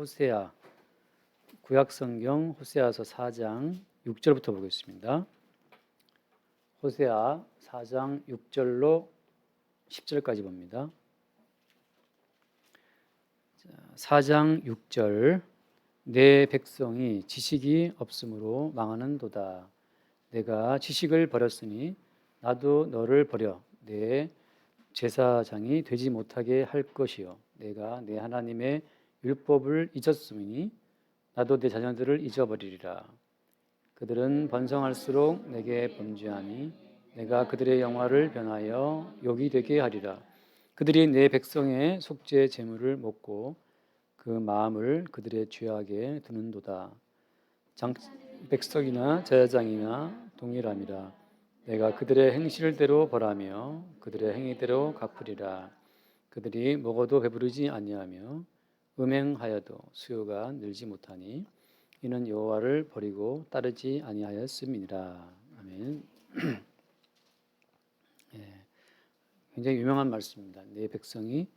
호세아 구약성경 호세아서 4장 6절부터 보겠습니다. 호세아 4장 6절로 10절까지 봅니다. 4장 6절 내 백성이 지식이 없으므로 망하는도다. 내가 지식을 버렸으니 나도 너를 버려 내 제사장이 되지 못하게 할 것이요 내가 내 하나님의 율법을 잊었으니 나도 내 자녀들을 잊어버리리라. 그들은 번성할수록 내게 범죄하니 내가 그들의 영화를 변하여 욕이 되게 하리라. 그들이 내 백성의 속죄 제물을 먹고 그 마음을 그들의 죄악에 두는도다. 백석이나 제사장이나 동일함이라. 내가 그들의 행실대로 벌하며 그들의 행위대로 갚으리라. 그들이 먹어도 배부르지 아니하며 음행하여도 수요가 늘지 못하니 이는 여호와를 버리고 따르지 아니하였음이니라. 아멘. 굉장히 유명한 말씀입니다. 내 백성이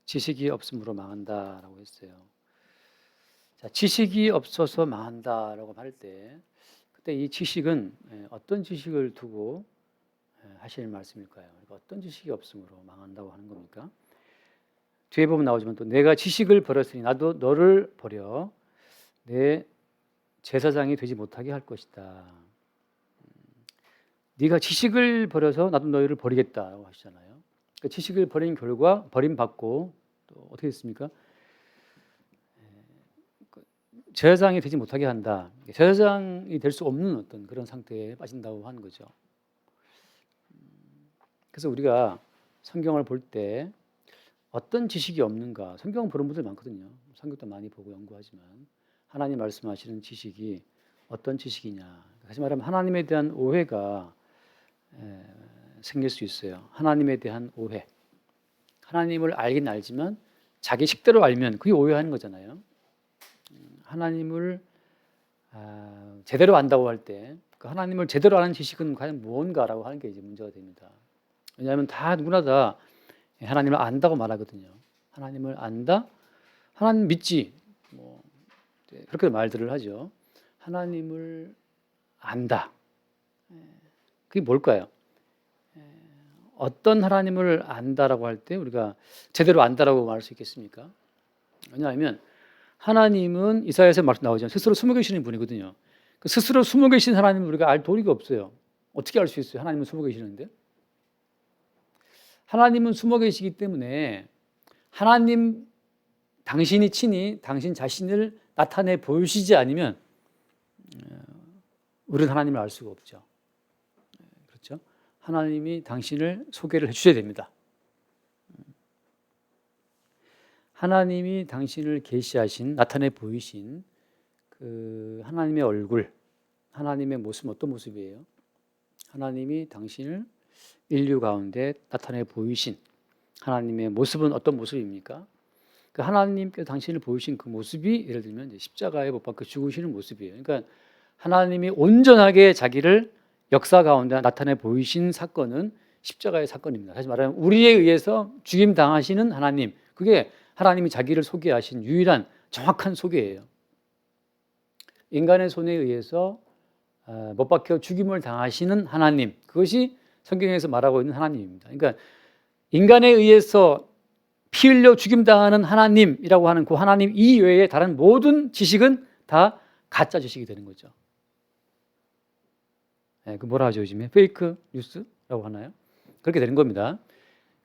지식이 없으므로 망한다라고 했어요. 자, 지식이 없어서 망한다라고 할 때 그때 이 지식은 어떤 지식을 두고 하실 말씀일까요? 어떤 지식이 없으므로 망한다고 하는 겁니까? 뒤에 보면 나오지만 또 내가 지식을 버렸으니 나도 너를 버려 내 제사장이 되지 못하게 할 것이다. 네가 지식을 버려서 나도 너희를 버리겠다라고 하시잖아요. 그러니까 지식을 버린 결과 버림받고 또 어떻게 됐습니까? 제사장이 되지 못하게 한다. 제사장이 될 수 없는 어떤 그런 상태에 빠진다고 하는 거죠. 그래서 우리가 성경을 볼 때 어떤 지식이 없는가, 성경 보는 분들 많거든요. 성경도 많이 보고 연구하지만 하나님 말씀하시는 지식이 어떤 지식이냐. 다시 말하면 하나님에 대한 오해가 생길 수 있어요. 하나님에 대한 오해. 하나님을 알긴 알지만 자기 식대로 알면 그게 오해하는 거잖아요. 하나님을 제대로 안다고 할 때 그 하나님을 제대로 아는 지식은 과연 무언가라고 하는 게 이제 문제가 됩니다. 왜냐하면 누구나 다 하나님을 안다고 말하거든요. 하나님을 안다, 하나님 믿지, 그렇게 말들을 하죠. 하나님을 안다. 그게 뭘까요? 어떤 하나님을 안다라고 할 때 우리가 제대로 안다라고 말할 수 있겠습니까? 왜냐하면 하나님은 이사야에서 말씀 나오죠. 스스로 숨어 계시는 분이거든요. 그 스스로 숨어 계신 하나님을 우리가 알 도리가 없어요. 어떻게 알 수 있어요? 하나님은 숨어 계시는데? 하나님은 숨어 계시기 때문에 하나님 당신이 친히 당신 자신을 나타내 보이시지 않으면 우리는 하나님을 알 수가 없죠. 그렇죠? 하나님이 당신을 소개를 해주셔야 됩니다. 하나님이 당신을 계시하신 나타내 보이신 그 하나님의 얼굴, 하나님의 모습은 어떤 모습이에요? 하나님이 당신을 인류 가운데 나타내 보이신 하나님의 모습은 어떤 모습입니까? 그 하나님께서 당신을 보이신 그 모습이 예를 들면 이제 십자가에 못 박혀 죽으시는 모습이에요. 그러니까 하나님이 온전하게 자기를 역사 가운데 나타내 보이신 사건은 십자가의 사건입니다. 다시 말하면 우리에 의해서 죽임 당하시는 하나님, 그게 하나님이 자기를 소개하신 유일한 정확한 소개예요. 인간의 손에 의해서 못 박혀 죽임을 당하시는 하나님, 그것이 성경에서 말하고 있는 하나님입니다. 그러니까 인간에 의해서 피 흘려 죽임당하는 하나님이라고 하는 그 하나님 이외의 다른 모든 지식은 다 가짜 지식이 되는 거죠. 그 뭐라 하죠 요즘에? 페이크 뉴스라고 하나요? 그렇게 되는 겁니다.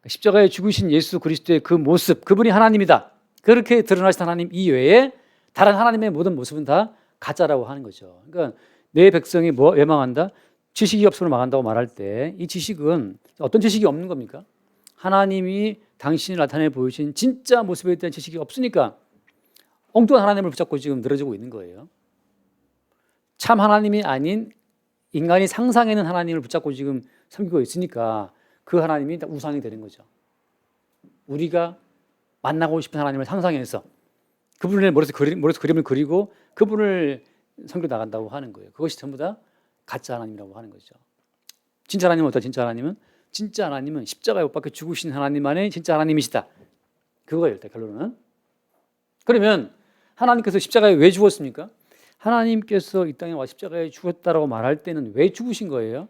십자가에 죽으신 예수 그리스도의 그 모습, 그분이 하나님이다. 그렇게 드러나신 하나님 이외에 다른 하나님의 모든 모습은 다 가짜라고 하는 거죠. 그러니까 내 백성이 왜 망한다? 지식이 없으면 망한다고 말할 때 이 지식은 어떤 지식이 없는 겁니까? 하나님이 당신을 나타내 보이신 진짜 모습에 대한 지식이 없으니까 엉뚱한 하나님을 붙잡고 지금 늘어지고 있는 거예요. 참 하나님이 아닌 인간이 상상해낸 하나님을 붙잡고 지금 섬기고 있으니까 그 하나님이 다 우상이 되는 거죠. 우리가 만나고 싶은 하나님을 상상해서 그분의 머릿속 그림을 그리고 그분을 섬겨 나간다고 하는 거예요. 그것이 전부 다 가짜 하나님이라고 하는 거죠. 진짜 하나님은 어떠? 진짜 하나님은 십자가에 못 박혀 죽으신 하나님만의 진짜 하나님이시다. 그거예요, 일단 결론은. 그러면 하나님께서 십자가에 왜 죽었습니까? 하나님께서 이 땅에 와 십자가에 죽었다라고 말할 때는 왜 죽으신 거예요?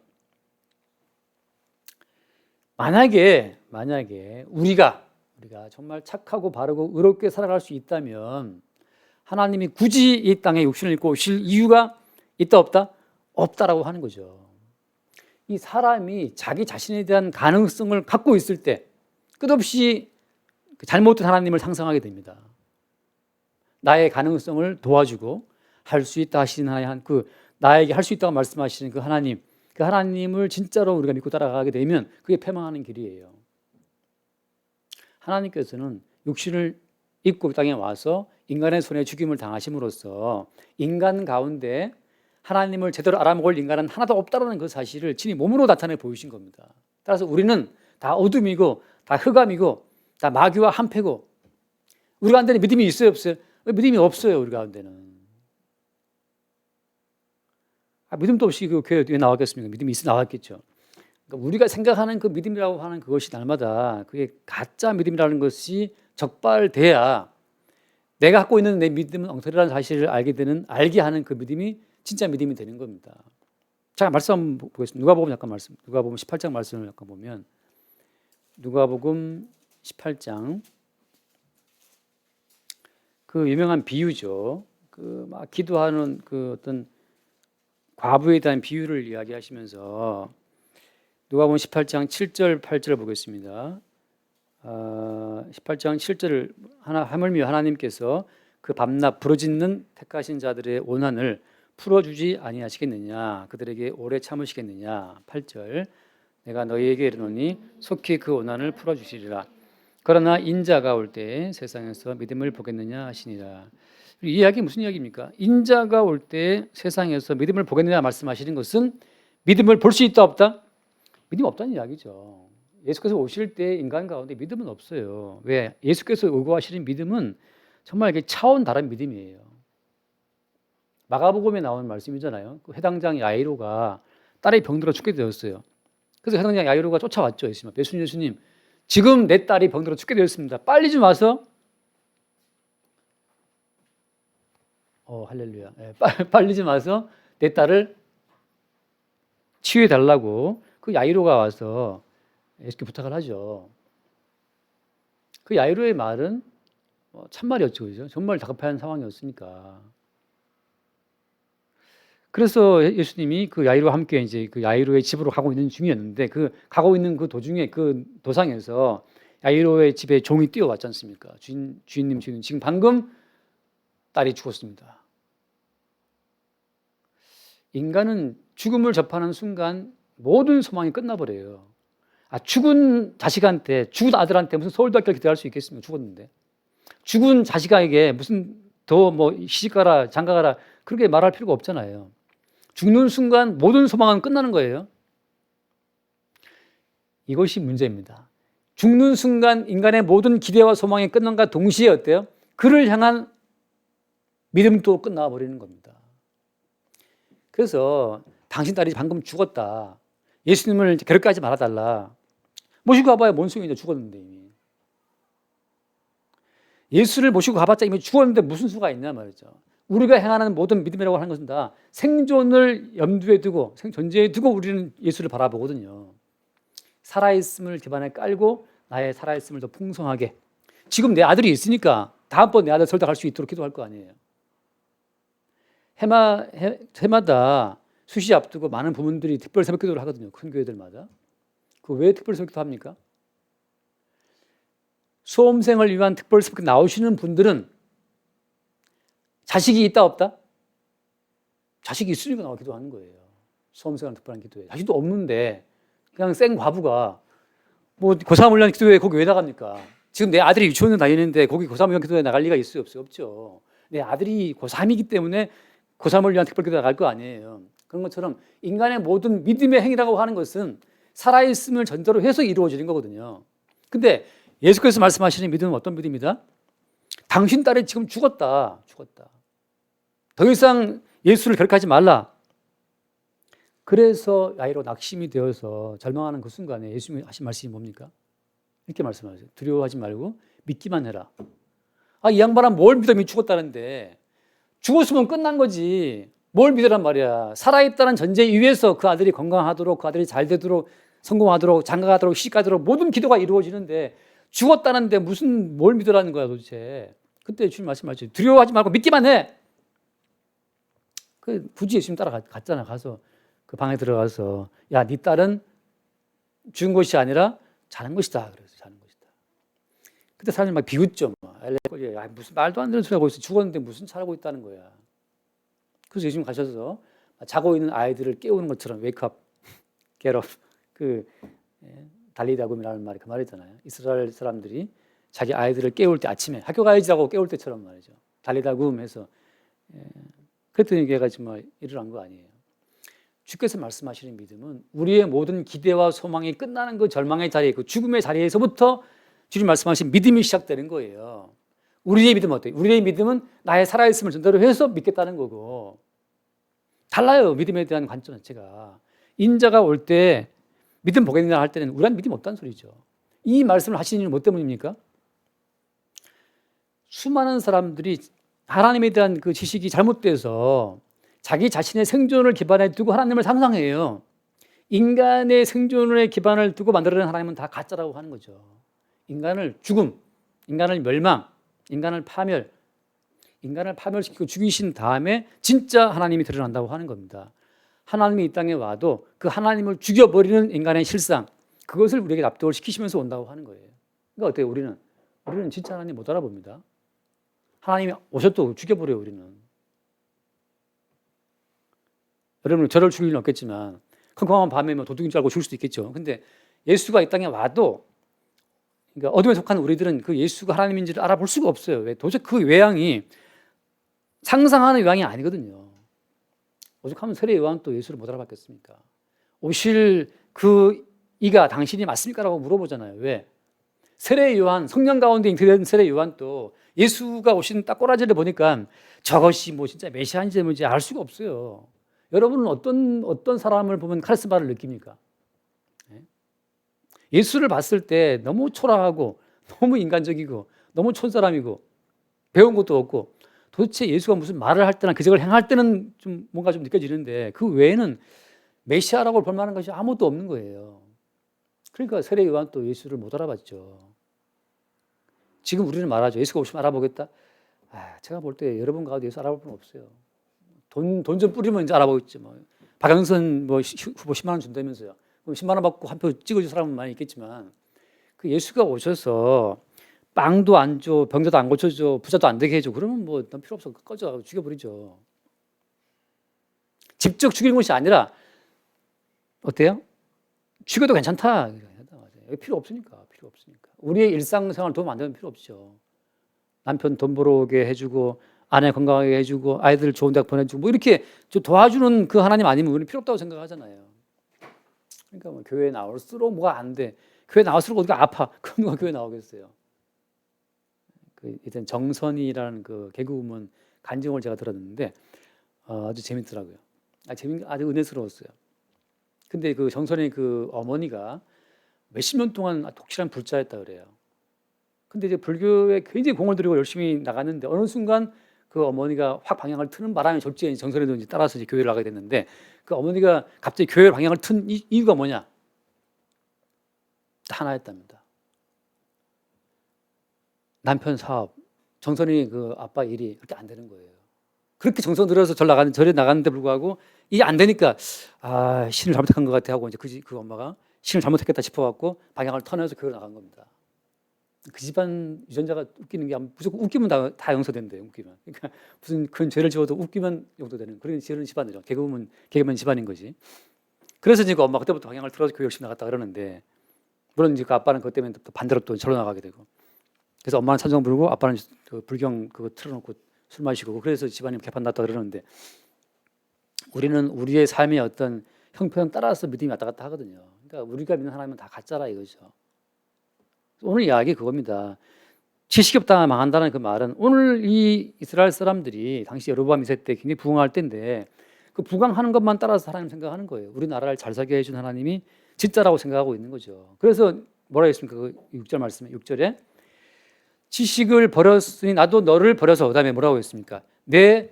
만약에 우리가 정말 착하고 바르고 의롭게 살아갈 수 있다면 하나님이 굳이 이 땅에 육신을 입고 오실 이유가 있다 없다? 없다라고 하는 거죠. 이 사람이 자기 자신에 대한 가능성을 갖고 있을 때 끝없이 잘못된 하나님을 상상하게 됩니다. 나의 가능성을 도와주고 할 수 있다 하시는 하나님, 나에게 할 수 있다고 말씀하시는 그 하나님을 진짜로 우리가 믿고 따라가게 되면 그게 패망하는 길이에요. 하나님께서는 육신을 입고 땅에 와서 인간의 손에 죽임을 당하심으로써 인간 가운데 하나님을 제대로 알아먹을 인간은 하나도 없다는 그 사실을 친히 몸으로 나타내 보이신 겁니다. 따라서 우리는 다 어둠이고 다 흑암이고 다 마귀와 한패고 우리 가운데는 믿음이 있어요 없어요? 믿음이 없어요. 우리 가운데는. 믿음도 없이 그 교회에 왜 나왔겠습니까? 믿음이 있어 나왔겠죠. 그러니까 우리가 생각하는 그 믿음이라고 하는 그것이 날마다 그게 가짜 믿음이라는 것이 적발돼야 내가 갖고 있는 내 믿음은 엉터리라는 사실을 알게 하는 그 믿음이 진짜 믿음이 되는 겁니다. 자, 말씀 한번 보겠습니다. 누가복음 18장 말씀을 약간 보면 누가복음 18장 그 유명한 비유죠. 그 막 기도하는 그 어떤 과부에 대한 비유를 이야기하시면서 누가복음 18장 7절 8절을 보겠습니다. 18장 7절을 하물며 하나님께서 그 밤낮 부르짖는 택하신 자들의 원한을 풀어주지 아니하시겠느냐, 그들에게 오래 참으시겠느냐. 8절 내가 너희에게 이르노니 속히 그 원한을 풀어주시리라. 그러나 인자가 올 때 세상에서 믿음을 보겠느냐 하시니라. 이 이야기 무슨 이야기입니까? 인자가 올 때 세상에서 믿음을 보겠느냐 말씀하시는 것은 믿음을 볼 수 있다 없다? 믿음 없다는 이야기죠. 예수께서 오실 때 인간 가운데 믿음은 없어요. 왜? 예수께서 오고 하시는 믿음은 정말 이게 차원 다른 믿음이에요. 마가복음에 나오는 말씀이잖아요. 그 해당장 야이로가 딸이 병들어 죽게 되었어요. 그래서 해당장 야이로가 쫓아왔죠. 예수님, 지금 내 딸이 병들어 죽게 되었습니다. 빨리 좀 와서 할렐루야. 빨리 좀 와서 내 딸을 치유해 달라고 그 야이로가 와서 예수께 부탁을 하죠. 그 야이로의 말은 참말이었죠. 그죠? 정말 다급한 상황이었으니까. 그래서 예수님이 그 야이로와 함께 이제 그 야이로의 집으로 가고 있는 중이었는데 그 가고 있는 그 도중에 그 도상에서 야이로의 집에 종이 뛰어왔지 않습니까? 주인님 지금 방금 딸이 죽었습니다. 인간은 죽음을 접하는 순간 모든 소망이 끝나버려요. 죽은 자식한테, 죽은 아들한테 무슨 서울대학교를 기대할 수 있겠습니까? 죽었는데. 죽은 자식에게 무슨 더 시집가라, 장가가라 그렇게 말할 필요가 없잖아요. 죽는 순간 모든 소망은 끝나는 거예요. 이것이 문제입니다. 죽는 순간 인간의 모든 기대와 소망이 끝난과 동시에 어때요? 그를 향한 믿음도 끝나버리는 겁니다. 그래서 당신 딸이 방금 죽었다. 예수님을 괴롭게 하지 말아달라. 모시고 가봐야 뭔 소용이냐, 죽었는데 이미. 예수를 모시고 가봤자 이미 죽었는데 무슨 수가 있냐 말이죠. 우리가 행하는 모든 믿음이라고 하는 것은 다 생존을 염두에 두고 전제에 두고 우리는 예수를 바라보거든요. 살아있음을 기반에 깔고 나의 살아있음을 더 풍성하게. 지금 내 아들이 있으니까 다음번 내 아들 설득할 수 있도록 기도할 거 아니에요. 해마다 수시 앞두고 많은 부모님들이 특별 새벽 기도를 하거든요. 큰 교회들마다. 그 왜 특별 새벽 기도 합니까? 수험생을 위한 특별 새벽 기도 나오시는 분들은 자식이 있다 없다? 자식이 있으니까 나와 기도하는 거예요. 수험생을 특별한 기도에. 자식도 없는데 그냥 생 과부가 고3을 위한 기도회 거기 왜 나갑니까? 지금 내 아들이 유치원에 다니는데 거기 고3을 위한 기도회 나갈 리가 있어요? 없죠. 내 아들이 고3이기 때문에 고3을 위한 특별 기도회 나갈 거 아니에요. 그런 것처럼 인간의 모든 믿음의 행위라고 하는 것은 살아있음을 전제로 해서 이루어지는 거거든요. 근데 예수께서 말씀하시는 믿음은 어떤 믿음이다? 당신 딸이 지금 죽었다. 더 이상 예수를 괴롭히지 말라. 그래서 야이로 낙심이 되어서 절망하는 그 순간에 예수님이 하신 말씀이 뭡니까? 이렇게 말씀하세요. 두려워하지 말고 믿기만 해라. 이 양반은 뭘 믿어 이미 죽었다는데 죽었으면 끝난 거지. 뭘 믿으란 말이야. 살아있다는 전제 위에서 그 아들이 건강하도록 그 아들이 잘 되도록 성공하도록 장가가도록 시집가도록 모든 기도가 이루어지는데 죽었다는데 무슨 뭘 믿으라는 거야 도대체. 그때 주님 말씀하셨죠. 두려워하지 말고 믿기만 해. 굳이 예수님 따라갔잖아. 가서 그 방에 들어가서 야, 네 딸은 죽은 것이 아니라 자는 것이다. 그래서 자는 것이다. 그때 사람들이 막 비웃죠. 무슨 말도 안 되는 소리 하고 있어. 죽었는데 무슨 잘하고 있다는 거야. 그래서 예수님 가셔서 자고 있는 아이들을 깨우는 것처럼 wake up, get up. 달리다굼이라는 말이 그 말이잖아요. 이스라엘 사람들이 자기 아이들을 깨울 때 아침에 학교 가야지라고 깨울 때처럼 말이죠. 달리다굼 해서 그랬더니 걔가 정말 일어난 거 아니에요. 주께서 말씀하시는 믿음은 우리의 모든 기대와 소망이 끝나는 그 절망의 자리에 그 죽음의 자리에서부터 주님 말씀하신 믿음이 시작되는 거예요. 우리의 믿음은 어때요? 우리의 믿음은 나의 살아있음을 전제로 해서 믿겠다는 거고 달라요. 믿음에 대한 관점 자체가. 인자가 올 때 믿음 보겠느냐 할 때는 우리는 믿음이 없다는 소리죠. 이 말씀을 하시는 이유는 뭐 때문입니까? 수많은 사람들이 하나님에 대한 그 지식이 잘못돼서 자기 자신의 생존을 기반에 두고 하나님을 상상해요. 인간의 생존의 기반을 두고 만들어낸 하나님은 다 가짜라고 하는 거죠. 인간을 죽음, 인간을 멸망, 인간을 파멸, 인간을 파멸시키고 죽이신 다음에 진짜 하나님이 드러난다고 하는 겁니다. 하나님이 이 땅에 와도 그 하나님을 죽여버리는 인간의 실상, 그것을 우리에게 납득을 시키시면서 온다고 하는 거예요. 그러니까 어때요? 우리는 진짜 하나님 못 알아봅니다. 하나님이 오셔도 죽여버려요. 우리는. 여러분 저를 죽일 리는 없겠지만 컴컴한 밤에 도둑인 줄 알고 죽을 수도 있겠죠. 근데 예수가 이 땅에 와도 그러니까 어둠에 속한 우리들은 그 예수가 하나님인지를 알아볼 수가 없어요. 왜? 도저히 그 외양이 상상하는 외양이 아니거든요. 오죽하면 세례 요한 또 예수를 못 알아봤겠습니까? 오실 그 이가 당신이 맞습니까? 라고 물어보잖아요. 왜? 세례 요한, 성령 가운데 잉태된 세례 요한도 예수가 오신 딱 꼬라지를 보니까 저것이 뭐 진짜 메시아인지 뭔지 알 수가 없어요. 여러분은 어떤 사람을 보면 카리스마를 느낍니까? 예수를 봤을 때 너무 초라하고 너무 인간적이고 너무 촌사람이고 배운 것도 없고 도대체 예수가 무슨 말을 할 때나 기적을 행할 때는 좀 뭔가 좀 느껴지는데 그 외에는 메시아라고 볼 만한 것이 아무것도 없는 거예요. 그러니까 세례 요한 또 예수를 못 알아봤죠. 지금 우리는 말하죠. 예수가 오시면 알아보겠다. 제가 볼 때 여러분 가운데 예수 알아볼 분 없어요. 돈 좀 뿌리면 이제 알아보겠지. 박영선 후보 10만 원 준다면서요. 그럼 10만 원 받고 한 표 찍어줄 사람은 많이 있겠지만 그 예수가 오셔서 빵도 안 줘, 병자도 안 고쳐줘, 부자도 안 되게 해줘. 그러면 넌 필요 없어. 꺼져. 죽여버리죠. 직접 죽이는 것이 아니라 어때요? 죽여도 괜찮다. 필요 없으니까. 우리의 일상생활 도움 안 되면 필요 없죠. 남편 돈 벌어오게 해주고 아내 건강하게 해주고 아이들 좋은 대학 보내주고 이렇게 도와주는 그 하나님 아니면 우리는 필요 없다고 생각하잖아요. 그러니까 교회에 나올수록 뭐가 안 돼. 교회 나올수록 어디가 아파. 그럼 누가 교회 나오겠어요. 일단 정선이라는 그 개그우먼 간증을 제가 들었는데 아주 재밌더라고요. 아주 은혜스러웠어요. 근데 그 정선이 그 어머니가 몇십 년 동안 독실한 불자였다 그래요. 근데 이제 불교에 굉장히 공을 들이고 열심히 나갔는데 어느 순간 그 어머니가 확 방향을 트는 바람에 졸지에 정선이도 이제 따라서 이제 교회를 가게 됐는데 그 어머니가 갑자기 교회 방향을 튼 이유가 뭐냐? 하나였답니다. 남편 사업, 정선이 그 아빠 일이 그렇게 안 되는 거예요. 그렇게 정성 들여서 절에 나갔는데 불구하고 이게 안 되니까 신을 잘못한 것 같아 하고 이제 그 엄마가 신을 잘못했겠다 싶어갖고 방향을 턴해서 교회로 나간 겁니다. 그 집안 유전자가 웃기는 게 무조건 웃기면 다 용서된대요. 웃기면. 그러니까 무슨 큰 죄를 지어도 웃기면 용서되는 그런 집안이죠. 개그맨 집안인 거지. 그래서 이제 그 엄마 그때부터 방향을 틀어서 교회 열심히 나갔다 그러는데 물론 이제 그 아빠는 그것 때문에 또 반대로 또 절로 나가게 되고 그래서 엄마는 찬송 부르고 아빠는 그 불경 그거 틀어놓고 술 마시고 그래서 집안이 개판 났다 그러는데 우리는 우리의 삶의 어떤 형편 따라서 믿음이 왔다 갔다 하거든요. 그러니까 우리가 믿는 하나님은 다 가짜라 이거죠. 오늘 이야기 그겁니다. 지식이 없다 망한다는 그 말은 오늘 이 이스라엘 사람들이 당시 여로보암 2세 때 굉장히 부강할 때인데 그 부강하는 것만 따라서 하나님 생각하는 거예요. 우리나라를 잘 살게 해준 하나님이 진짜라고 생각하고 있는 거죠. 그래서 뭐라 했습니까? 그 6절 말씀에 6절에 지식을 버렸으니 나도 너를 버려서 그다음에 뭐라고 했습니까? 내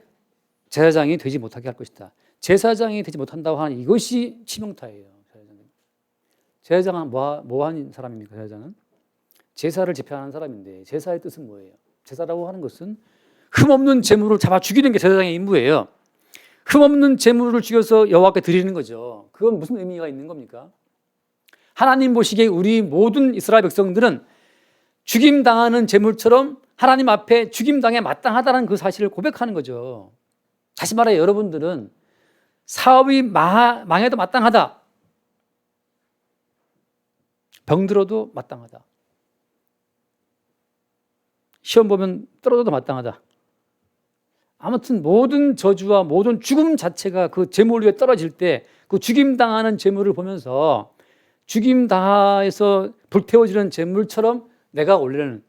제사장이 되지 못하게 할 것이다. 제사장이 되지 못한다고 하는 이것이 치명타예요. 제사장은 뭐 하는 사람입니까? 제사장은 제사를 집행하는 사람인데 제사의 뜻은 뭐예요? 제사라고 하는 것은 흠없는 제물을 잡아 죽이는 게 제사장의 임무예요. 흠없는 제물을 죽여서 여호와께 드리는 거죠. 그건 무슨 의미가 있는 겁니까? 하나님 보시기에 우리 모든 이스라엘 백성들은 죽임당하는 제물처럼 하나님 앞에 죽임당해 마땅하다는 그 사실을 고백하는 거죠. 다시 말해 여러분들은 사업이 망해도 마땅하다. 병들어도 마땅하다. 시험 보면 떨어져도 마땅하다. 아무튼 모든 저주와 모든 죽음 자체가 그 제물 위에 떨어질 때 그 죽임당하는 제물을 보면서 죽임당해서 불태워지는 제물처럼 내가 원래는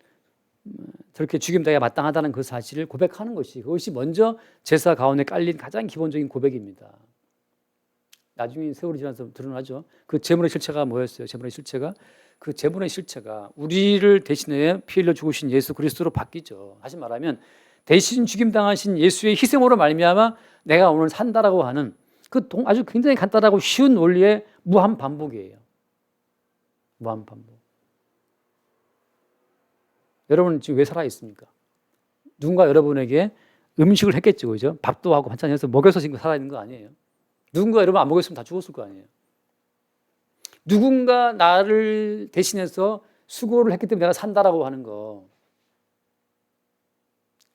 저렇게 죽임당해 마땅하다는 그 사실을 고백하는 것이 그것이 먼저 제사 가운데 깔린 가장 기본적인 고백입니다. 나중에 세월이 지나서 드러나죠. 그 제물의 실체가 뭐였어요? 제물의 실체가 그 제물의 실체가 우리를 대신해 피 흘려 죽으신 예수 그리스도로 바뀌죠. 다시 말하면 대신 죽임당하신 예수의 희생으로 말미암아 내가 오늘 산다라고 하는 그 아주 굉장히 간단하고 쉬운 원리의 무한 반복이에요. 무한 반복. 여러분 지금 왜 살아 있습니까? 누군가 여러분에게 음식을 했겠죠, 그죠? 밥도 하고 반찬 해서 먹여서 지금 살아 있는 거 아니에요. 누군가 여러분 안 먹였으면 다 죽었을 거 아니에요. 누군가 나를 대신해서 수고를 했기 때문에 내가 산다라고 하는 거.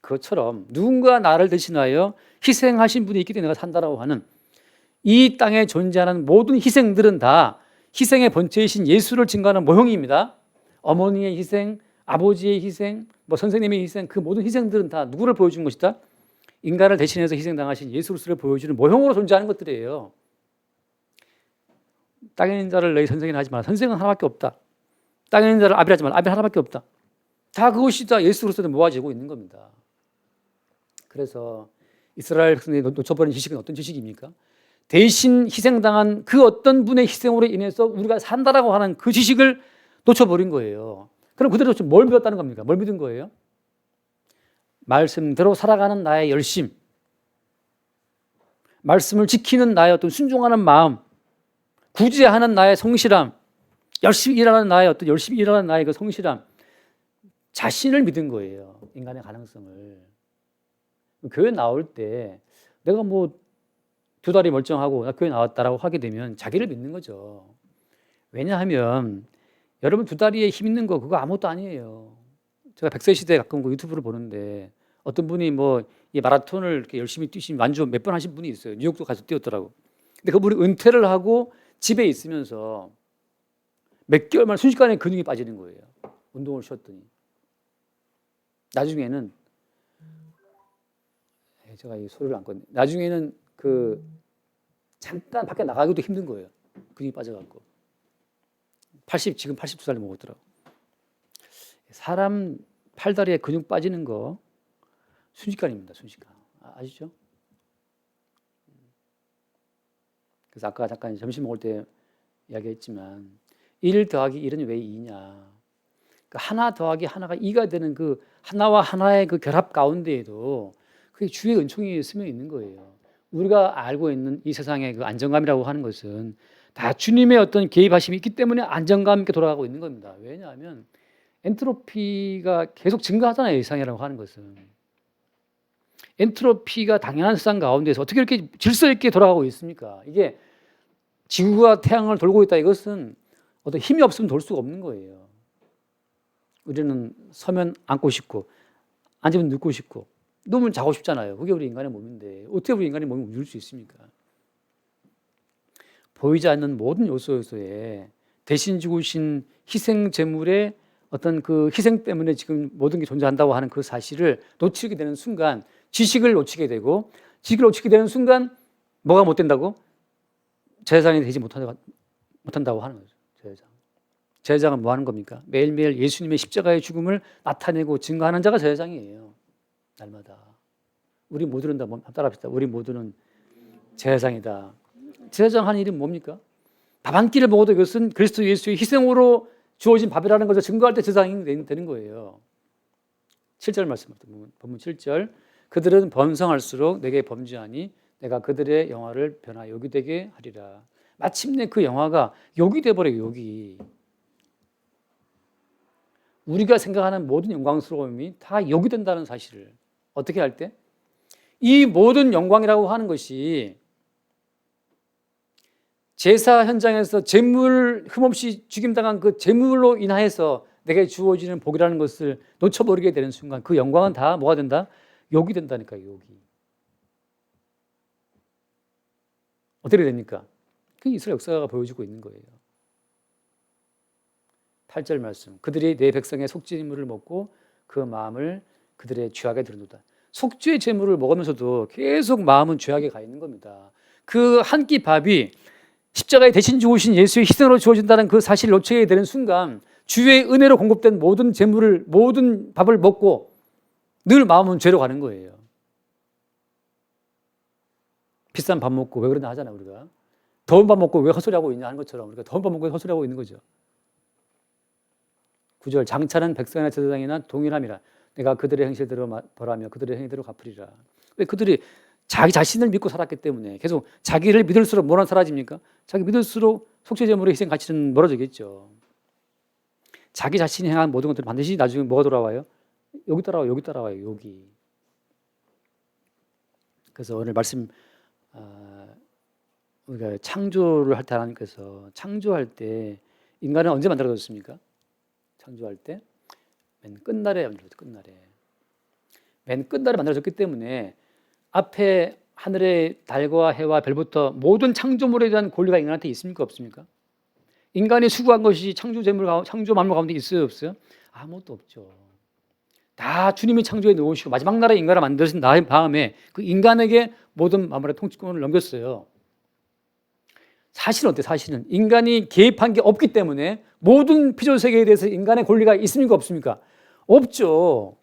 그것처럼 누군가 나를 대신하여 희생하신 분이 있기 때문에 내가 산다라고 하는 이 땅에 존재하는 모든 희생들은 다 희생의 본체이신 예수를 증거하는 모형입니다. 어머니의 희생, 아버지의 희생, 선생님의 희생, 그 모든 희생들은 다 누구를 보여주는 것이다? 인간을 대신해서 희생당하신 예수 그리스도를 보여주는 모형으로 존재하는 것들이에요. 땅에 있는 자를 너희 선생이라 하지 마라. 선생은 하나밖에 없다. 땅에 있는 자를 아비라 하지 마라. 아비 하나밖에 없다. 다 그것이 다 예수 그리스도에 모아지고 있는 겁니다. 그래서 이스라엘 백성들이 놓쳐버린 지식은 어떤 지식입니까? 대신 희생당한 그 어떤 분의 희생으로 인해서 우리가 산다라고 하는 그 지식을 놓쳐버린 거예요. 그럼 그대로 뭘 배웠다는 겁니까? 뭘 믿은 거예요? 말씀대로 살아가는 나의 열심, 말씀을 지키는 나의 어떤 순종하는 마음, 구제하는 나의 성실함, 열심히 일하는 나의 그 성실함, 자신을 믿은 거예요. 인간의 가능성을. 교회 나올 때 내가 두 다리 멀쩡하고 나 교회 나왔다라고 하게 되면 자기를 믿는 거죠. 왜냐하면 여러분 두 다리에 힘 있는 거 그거 아무것도 아니에요. 제가 100세 시대에 가끔 그 유튜브를 보는데 어떤 분이 이 마라톤을 이렇게 열심히 뛰신 완주 몇 번 하신 분이 있어요. 뉴욕도 가서 뛰었더라고. 근데 그분이 은퇴를 하고 집에 있으면서 몇 개월 만에 순식간에 근육이 빠지는 거예요. 운동을 쉬었더니. 나중에는 제가 이 소리를 안 껐네. 나중에는 잠깐 밖에 나가기도 힘든 거예요. 근육이 빠져갖고. 지금 82살 먹었더라고. 사람 팔다리에 근육 빠지는 거 순식간입니다. 순식간. 아시죠? 그래서 아까 잠깐 점심 먹을 때 이야기했지만 1 더하기 1은 왜 2냐. 하나 더하기 하나가 2가 되는 그 하나와 하나의 그 결합 가운데에도 그게 주의 은총이 스며 있는 거예요. 우리가 알고 있는 이 세상의 그 안정감이라고 하는 것은 다 주님의 어떤 개입하심이 있기 때문에 안정감 있게 돌아가고 있는 겁니다. 왜냐하면 엔트로피가 계속 증가하잖아요. 이 세상이라고 하는 것은. 엔트로피가 당연한 세상 가운데서 어떻게 이렇게 질서 있게 돌아가고 있습니까? 이게 지구가 태양을 돌고 있다. 이것은 어떤 힘이 없으면 돌 수가 없는 거예요. 우리는 서면 앉고 싶고 앉으면 눕고 싶고 누우면 자고 싶잖아요. 그게 우리 인간의 몸인데 어떻게 우리 인간의 몸이 움직일 수 있습니까? 보이지 않는 모든 요소에 대신 죽으신 희생 제물의 어떤 그 희생 때문에 지금 모든 게 존재한다고 하는 그 사실을 놓치게 되는 순간 지식을 놓치게 되고 지식을 놓치게 되는 순간 뭐가 못 된다고? 제사장이 되지 못한다고 하는 거죠. 제사장은 뭐 하는 겁니까? 매일매일 예수님의 십자가의 죽음을 나타내고 증거하는 자가 제사장이에요. 날마다. 우리 모두는 다 따라합시다. 우리 모두는 제사장이다. 제사장 하는 일이 뭡니까? 밥 한 끼를 먹어도 이것은 그리스도 예수의 희생으로 주어진 밥이라는 것을 증거할 때 제사장이 되는 거예요. 7절 말씀입니다. 본문 7절. 그들은 번성할수록 내게 범죄하니 내가 그들의 영화를 변화 욕이 되게 하리라. 마침내 그 영화가 욕이 돼버려요. 욕이. 우리가 생각하는 모든 영광스러움이 다 욕이 된다는 사실을 어떻게 할 때? 이 모든 영광이라고 하는 것이 제사 현장에서 재물 흠없이 죽임당한 그 재물로 인하여서 내게 주어지는 복이라는 것을 놓쳐버리게 되는 순간 그 영광은 다 뭐가 된다? 욕이 된다니까요. 욕이. 어떻게 됩니까? 그 이스라엘 역사가 보여주고 있는 거예요. 8절 말씀. 그들이 내 백성의 속죄물을 먹고 그 마음을 그들의 죄악에 드러놓다. 속죄 제물을 먹으면서도 계속 마음은 죄악에 가 있는 겁니다. 그 한 끼 밥이 십자가에 대신 죽으신 예수의 희생으로 주어진다는 그 사실을 놓치게 되는 순간 주의 은혜로 공급된 모든 제물을 모든 밥을 먹고 늘 마음은 죄로 가는 거예요. 비싼 밥 먹고 왜 그러나 하잖아요. 우리가 더운 밥 먹고 왜 헛소리하고 있냐 하는 것처럼 우리가 더운 밥 먹고 헛소리하고 있는 거죠. 9절 장차는 백성이나 제사장이나 동일함이라 내가 그들의 행실대로 벌하며 그들의 행위대로 갚으리라. 왜 그들이 자기 자신을 믿고 살았기 때문에 계속 자기를 믿을수록 뭐는 사라집니까? 자기 믿을수록 속죄제물의 희생 가치는 멀어지겠죠. 자기 자신이 행한 모든 것들은 반드시 나중에 뭐가 돌아와요? 여기 따라와요. 여기 따라와요. 여기. 그래서 오늘 말씀 우리가 창조를 할 때 하나님께서 창조할 때 인간은 언제 만들어졌습니까? 창조할 때 맨 끝날에 만들어졌죠. 끝날에. 맨 끝날에 만들어졌기 때문에 앞에 하늘의 달과 해와 별부터 모든 창조물에 대한 권리가 인간한테 있습니까? 없습니까? 인간이 수고한 것이 창조 만물 가운데 있어요? 없어요? 아무것도 없죠. 다 주님이 창조해 놓으시고 마지막 날에 인간을 만드신 다음에 그 인간에게 모든 만물의 통치권을 넘겼어요. 사실은 어때요? 사실은 인간이 개입한 게 없기 때문에 모든 피조 세계에 대해서 인간의 권리가 있습니까? 없습니까? 없죠.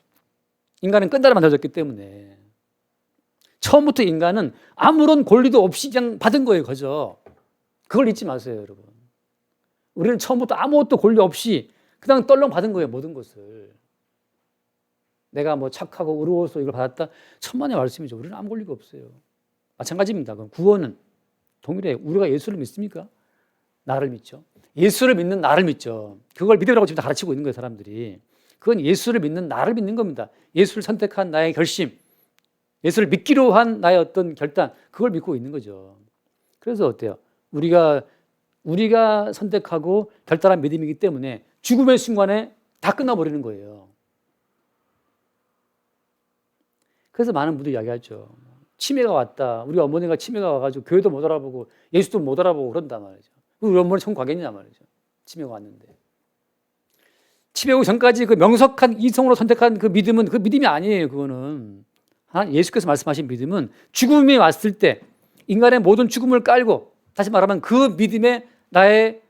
인간은 끝날에 만들어졌기 때문에 처음부터 인간은 아무런 권리도 없이 그냥 받은 거예요. 그죠? 그걸 잊지 마세요, 여러분. 우리는 처음부터 아무것도 권리 없이 그냥 떨렁 받은 거예요. 모든 것을. 내가 뭐 착하고 의로워서 이걸 받았다. 천만의 말씀이죠. 우리는 아무 권리가 없어요. 마찬가지입니다. 그럼 구원은 동일해요. 우리가 예수를 믿습니까? 나를 믿죠. 예수를 믿는 나를 믿죠. 그걸 믿으라고 지금 가르치고 있는 거예요, 사람들이. 그건 예수를 믿는 나를 믿는 겁니다. 예수를 선택한 나의 결심, 예수를 믿기로 한 나의 어떤 결단, 그걸 믿고 있는 거죠. 그래서 어때요? 우리가 선택하고 결단한 믿음이기 때문에 죽음의 순간에 다 끝나버리는 거예요. 그래서 많은 분들이 이야기하죠. 치매가 왔다. 우리 어머니가 치매가 와가지고 교회도 못 알아보고 예수도 못 알아보고 그런단 말이죠. 우리 어머니 천국 가겠냐 말이죠. 치매가 왔는데. 치매 오기 전까지 그 명석한 이성으로 선택한 그 믿음은 그 믿음이 아니에요. 그거는. 예수께서 말씀하신 믿음은 죽음이 왔을 때 인간의 모든 죽음을 깔고 다시 말하면 그 믿음에 나의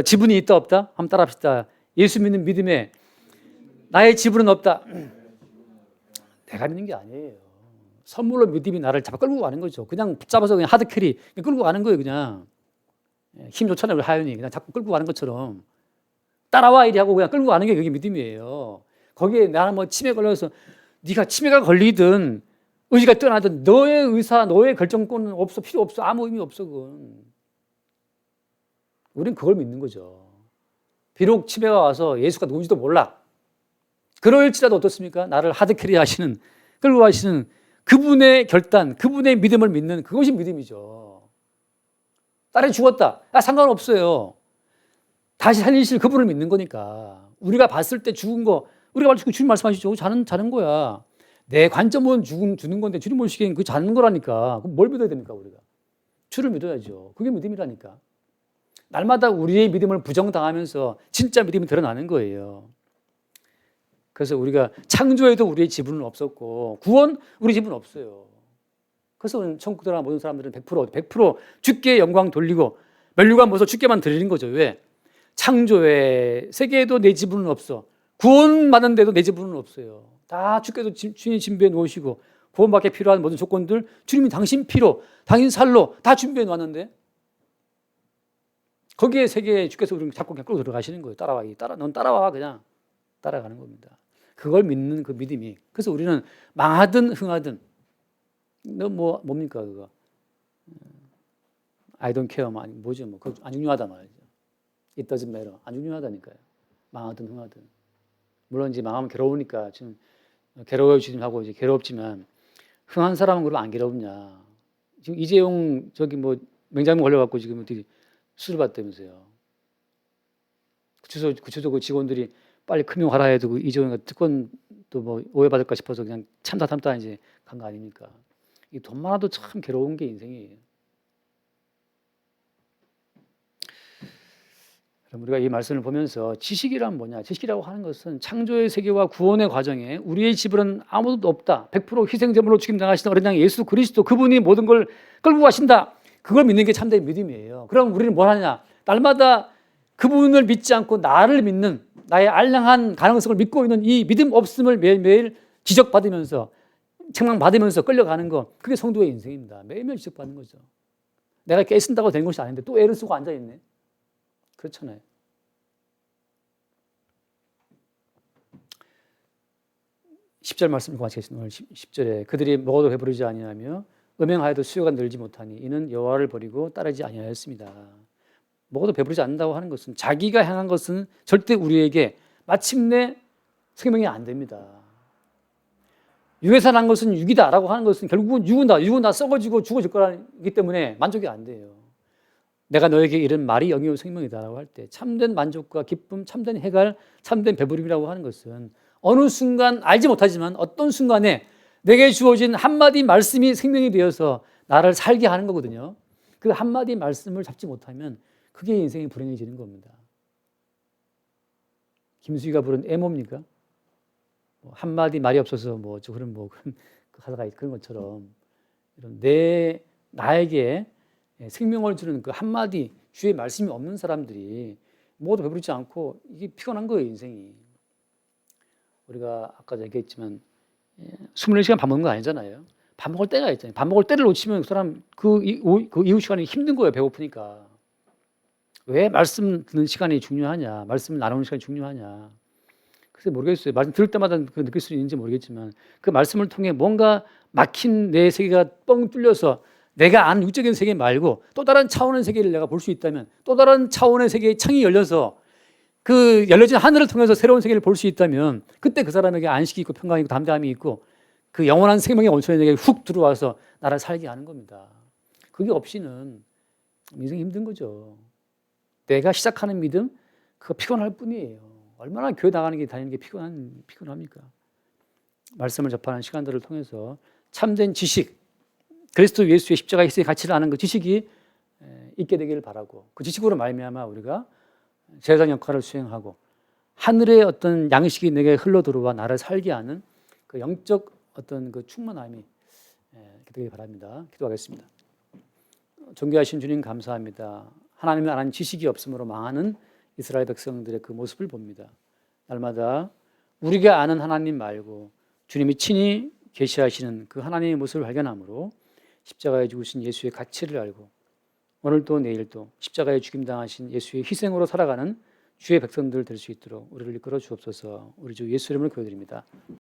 지분이 있다 없다? 한번 따라 합시다. 예수 믿는 믿음에 나의 지분은 없다. 내가 믿는 게 아니에요. 선물로 믿음이 나를 잡아 끌고 가는 거죠. 그냥 붙잡아서 그냥 하드캐리 끌고 가는 거예요. 그냥 힘 좋잖아요. 우리 하연이 그냥 자꾸 끌고 가는 것처럼 따라와 이리 하고 그냥 끌고 가는 게 그게 믿음이에요. 거기에 나는 뭐 치매 걸려서 네가 치매가 걸리든 의지가 떠나든 너의 의사, 너의 결정권은 없어. 필요 없어. 아무 의미 없어. 그건. 우린 그걸 믿는 거죠. 비록 치매가 와서 예수가 누군지도 몰라. 그럴지라도 어떻습니까? 나를 하드캐리 하시는, 끌고 가시는 그분의 결단, 그분의 믿음을 믿는 그것이 믿음이죠. 딸이 죽었다. 상관없어요. 다시 살리실 그분을 믿는 거니까. 우리가 봤을 때 죽은 거, 우리가 주님 말씀하시죠. 자는 거야. 내 관점은 주는 건데 주님 보시기엔 그 자는 거라니까. 그럼 뭘 믿어야 됩니까, 우리가? 주를 믿어야죠. 그게 믿음이라니까. 날마다 우리의 믿음을 부정당하면서 진짜 믿음이 드러나는 거예요. 그래서 우리가 창조에도 우리의 지분은 없었고 구원 우리 지분은 없어요. 그래서 천국 들어간 모든 사람들은 100% 주께 영광 돌리고 면류관 벗어 주께만 드리는 거죠. 왜? 창조에 세계에도 내 지분은 없어. 구원 받는데도 내 지분은 없어요. 다 주께서 주님 준비해 놓으시고 구원받게 필요한 모든 조건들 주님이 당신 피로 당신 살로 다 준비해 놓았는데 거기에 세계에 주께서 우리를 자꾸 그냥 끌고 들어가시는 거예요. 넌 따라와 그냥 따라가는 겁니다. 그걸 믿는 그 믿음이. 그래서 우리는 망하든 흥하든 너 뭡니까 그거? I don't care 뭐죠 뭐 그거 안 중요하다 말이죠. It doesn't matter. 안 중요하다니까요. 망하든 흥하든. 물론 이제 망하면 괴로우니까 지금 괴로워지긴 하고 이제 괴롭지만 흥한 사람은 그럼 안 괴롭냐? 지금 이재용 저기 뭐 맹장염 걸려갖고 지금 어떻게 수술 받다면서요? 구치소 그 직원들이 빨리 금융하라 해도 그 이재용이가 특권도 뭐 오해받을까 싶어서 그냥 참다 이제 간 거 아닙니까? 이 돈 많아도 참 괴로운 게 인생이에요. 그럼 우리가 이 말씀을 보면서 지식이란 뭐냐? 지식이라고 하는 것은 창조의 세계와 구원의 과정에 우리의 지분은 아무도 없다. 100% 희생제물로 죽임당하신 어린 양 예수 그리스도 그분이 모든 걸 끌고 가신다. 그걸 믿는 게 참된 믿음이에요. 그럼 우리는 뭘 하냐? 날마다 그분을 믿지 않고 나를 믿는 나의 알량한 가능성을 믿고 있는 이 믿음 없음을 매일매일 지적받으면서 책망받으면서 끌려가는 거 그게 성도의 인생입니다. 매일매일 지적받는 거죠. 내가 깨쓴다고 된 것이 아닌데 또 애를 쓰고 앉아있네. 그렇잖아요. (10절) 말씀 같이 계신 오늘 10절에 그들이 먹어도 배부르지 아니하며 음행하여도 수요가 늘지 못하니 이는 여호와를 버리고 따르지 아니하였습니다. 먹어도 배부르지 않는다고 하는 것은 자기가 향한 것은 절대 우리에게 마침내 생명이 안 됩니다. 육에서 난 것은 육이다라고 하는 것은 결국은 육은 다 썩어지고 죽어질 거라기 때문에 만족이 안 돼요. 내가 너에게 이른 말이 영이요 생명이다라고 할 때 참된 만족과 기쁨, 참된 해갈, 참된 배부름이라고 하는 것은 어느 순간 알지 못하지만 어떤 순간에 내게 주어진 한마디 말씀이 생명이 되어서 나를 살게 하는 거거든요. 그 한마디 말씀을 잡지 못하면 그게 인생이 불행해지는 겁니다. 김수희가 부른 애뭡니까? 한마디 말이 없어서 그런 가사가 그런 것처럼 이런 나에게 생명을 주는 그 한마디 주의 말씀이 없는 사람들이 먹어도 배부르지 않고 이게 피곤한 거예요, 인생이. 우리가 아까 얘기했지만 24시간 밥 먹는 거 아니잖아요. 밥 먹을 때가 있잖아요. 밥 먹을 때를 놓치면 그 사람 그 이후 시간이 힘든 거예요, 배고프니까. 왜 말씀 듣는 시간이 중요하냐, 말씀을 나누는 시간이 중요하냐. 그래서 모르겠어요. 말씀 들을 때마다 그 느낄 수 있는지 모르겠지만 그 말씀을 통해 뭔가 막힌 내 세계가 뻥 뚫려서 내가 아는 육적인 세계 말고 또 다른 차원의 세계를 내가 볼 수 있다면 또 다른 차원의 세계의 창이 열려서 그 열려진 하늘을 통해서 새로운 세계를 볼 수 있다면 그때 그 사람에게 안식이 있고 평강이 있고 담대함이 있고 그 영원한 생명의 온천이 내게 훅 들어와서 나를 살게 하는 겁니다. 그게 없이는 인생이 힘든 거죠. 내가 시작하는 믿음 그거 피곤할 뿐이에요. 얼마나 교회 다니는 게 피곤합니까? 말씀을 접하는 시간들을 통해서 참된 지식 그리스도 예수의 십자가 희생의 가치를 아는 그 지식이 있게 되기를 바라고 그 지식으로 말미암아 우리가 제사장 역할을 수행하고 하늘의 어떤 양식이 내게 흘러 들어와 나를 살게 하는 그 영적 어떤 그 충만함이 되길 바랍니다. 기도하겠습니다. 존귀하신 주님 감사합니다. 하나님을 아는 지식이 없으므로 망하는 이스라엘 백성들의 그 모습을 봅니다. 날마다 우리가 아는 하나님 말고 주님이 친히 계시하시는 그 하나님의 모습을 발견함으로 십자가에 죽으신 예수의 가치를 알고 오늘도 내일도 십자가에 죽임당하신 예수의 희생으로 살아가는 주의 백성들 될 수 있도록 우리를 이끌어 주옵소서. 우리 주 예수 이름으로 기도드립니다.